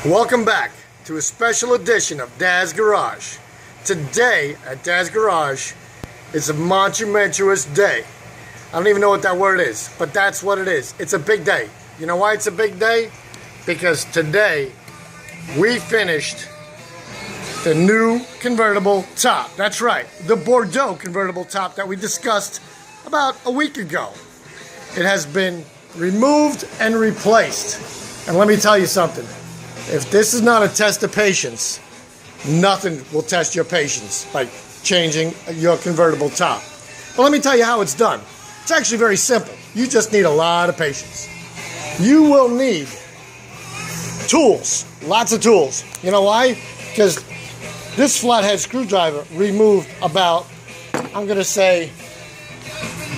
Welcome back to a special edition of Dad's Garage. Today at Dad's Garage, it's a monumentous day. I don't even know what that word is, but that's what it is. It's a big day. You know why it's a big day? Because today we finished the new convertible top. That's right, the Bordeaux convertible top that we discussed about a week ago. It has been removed and replaced. And let me tell you something. If this is not a test of patience, nothing will test your patience by changing your convertible top. But let me tell you how it's done. It's actually very simple. You just need a lot of patience. You will need tools, lots of tools. You know why? Because this flathead screwdriver removed about, I'm going to say,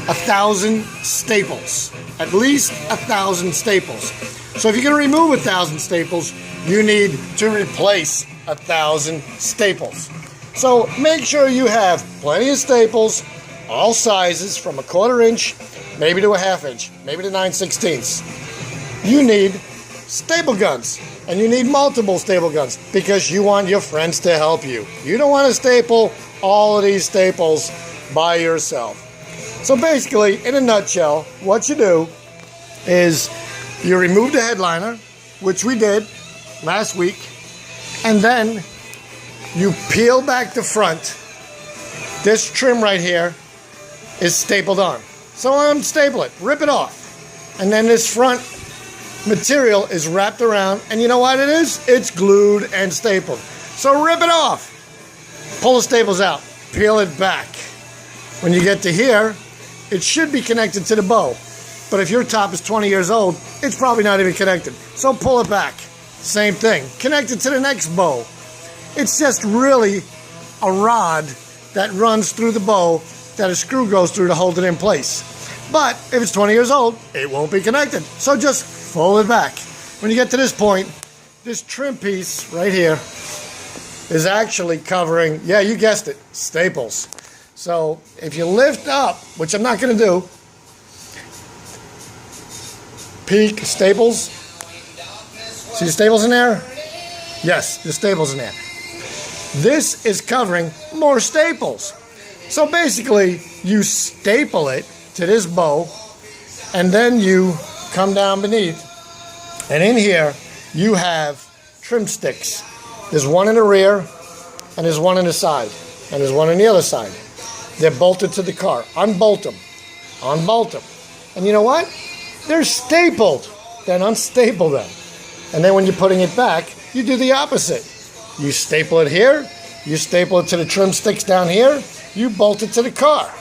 1,000 staples. At least 1,000 staples. So if you're going to remove 1,000 staples, you need to replace 1,000 staples. So make sure you have plenty of staples, all sizes from 1/4 inch, maybe to 1/2 inch, maybe to 9/16. You need staple guns, and you need multiple staple guns because you want your friends to help you. You don't want to staple all of these staples by yourself. So basically, in a nutshell, what you do is you remove the headliner, which we did last week, and then you peel back the front. This trim right here is stapled on. So unstaple it, rip it off. And then this front material is wrapped around, and you know what it is? It's glued and stapled. So rip it off. Pull the staples out, peel it back. When you get to here, it should be connected to the bow. But if your top is 20 years old, it's probably not even connected. So pull it back. Same thing. Connect it to the next bow. It's just really a rod that runs through the bow that a screw goes through to hold it in place. But if it's 20 years old, it won't be connected. So just fold it back. When you get to this point, this trim piece right here is actually covering, yeah, you guessed it, staples. So if you lift up, which I'm not going to do, peek staples. See the staples in there? Yes, the staples in there. This is covering more staples. So basically, you staple it to this bow, and then you come down beneath. And in here, you have trim sticks. There's one in the rear, and there's one in the side, and there's one on the other side. They're bolted to the car. Unbolt them. Unbolt them. And you know what? They're stapled. Then unstaple them. And then when you're putting it back, you do the opposite. You staple it here. You staple it to the trim sticks down here. You bolt it to the car.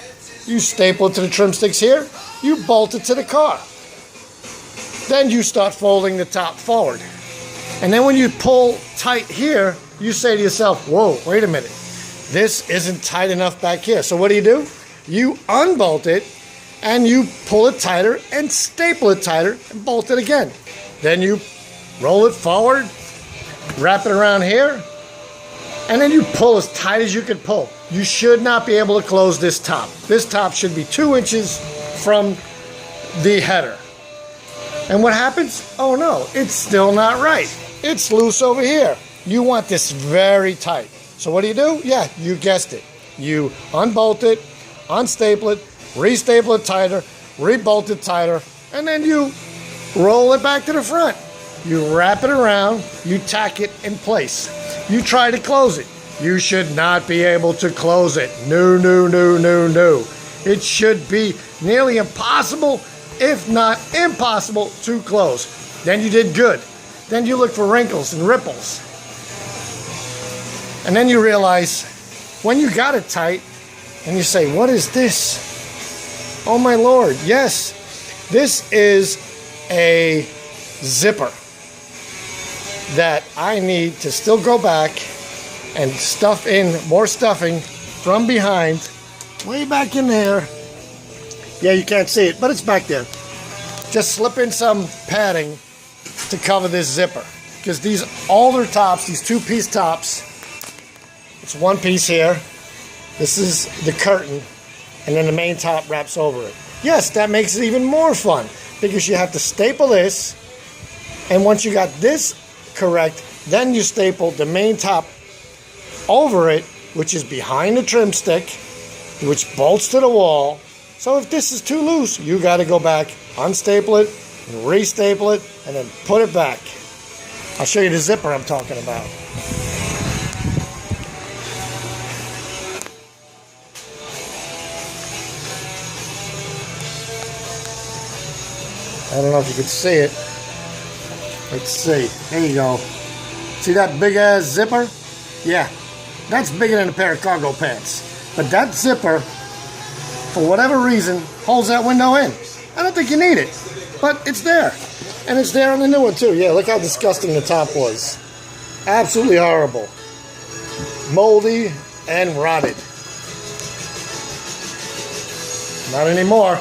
You staple it to the trim sticks here. You bolt it to the car. Then you start folding the top forward. And then when you pull tight here, you say to yourself, whoa, wait a minute. This isn't tight enough back here. So what do? You unbolt it, and you pull it tighter and staple it tighter and bolt it again. Then you roll it forward, wrap it around here, and then you pull as tight as you can pull. You should not be able to close this top. This top should be 2 inches from the header. And what happens? Oh no, it's still not right. It's loose over here. You want this very tight. So what do? Yeah, you guessed it. You unbolt it, unstaple it, restaple it tighter, rebolt it tighter, and then you roll it back to the front. You wrap it around, you tack it in place. You try to close it. You should not be able to close it. No, no, no, no, no. It should be nearly impossible, if not impossible, to close. Then you did good. Then you look for wrinkles and ripples. And then you realize, when you got it tight, and you say, what is this? Oh my Lord, yes, this is a zipper that I need to still go back and stuff in more stuffing from behind, way back in there. Yeah, you can't see it, but it's back there. Just slip in some padding to cover this zipper. Because these older tops, these 2-piece tops, it's one piece here. This is the curtain, and then the main top wraps over it. Yes, that makes it even more fun because you have to staple this, and once you got this correct. Then you staple the main top over it, which is behind the trim stick, which bolts to the wall. So if this is too loose, you got to go back, unstaple it, restaple it, and then put it back. I'll show you the zipper I'm talking about. I don't know if you can see it. Let's see. There you go. See that big ass zipper? Yeah, that's bigger than a pair of cargo pants. But that zipper, for whatever reason, holds that window in. I don't think you need it, but it's there. And it's there on the new one too. Yeah, look how disgusting the top was. Absolutely horrible. Moldy and rotted. Not anymore.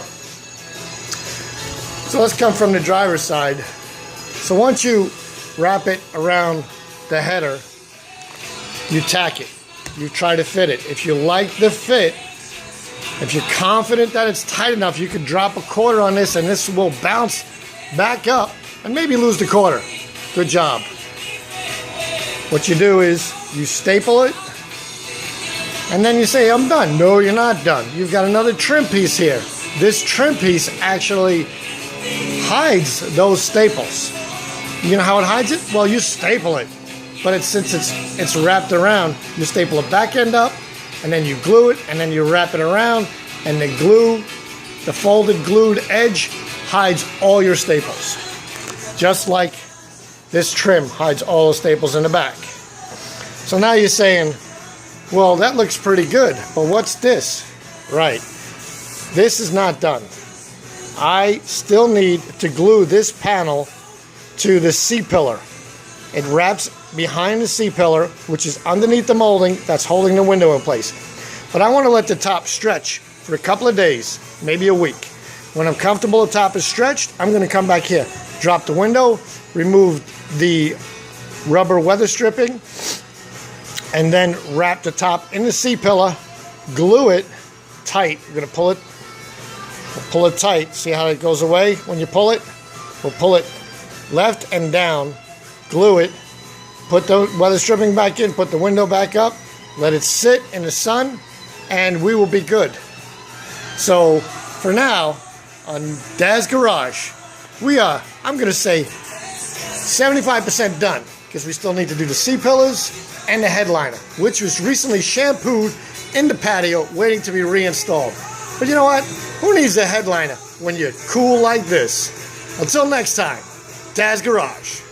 So let's come from the driver's side. So once you wrap it around the header, you tack it. You try to fit it. If you like the fit, if you're confident that it's tight enough, you can drop a quarter on this and this will bounce back up and maybe lose the quarter. Good job. What you do is you staple it and then you say, I'm done. No, you're not done. You've got another trim piece here. This trim piece actually hides those staples. You know how it hides it? Well, you staple it. But since it's wrapped around, you staple the back end up, and then you glue it, and then you wrap it around, and the glue, the folded glued edge, hides all your staples. Just like this trim hides all the staples in the back. So now you're saying, well, that looks pretty good, but what's this? Right. This is not done. I still need to glue this panel to the C-pillar. It wraps behind the C-pillar, which is underneath the molding that's holding the window in place. But I want to let the top stretch for a couple of days, maybe a week. When I'm comfortable the top is stretched, I'm going to come back here, drop the window, remove the rubber weather stripping, and then wrap the top in the C-pillar, glue it tight. We're going to pull it tight. See how it goes away when you pull it? We'll pull it left and down, glue it, put the weather stripping back in, put the window back up, let it sit in the sun, and we will be good. So for now, on Dad's Garage, we are, I'm going to say, 75% done, because we still need to do the C-pillars and the headliner, which was recently shampooed in the patio, waiting to be reinstalled. But you know what? Who needs a headliner when you're cool like this? Until next time, Dad's Garage.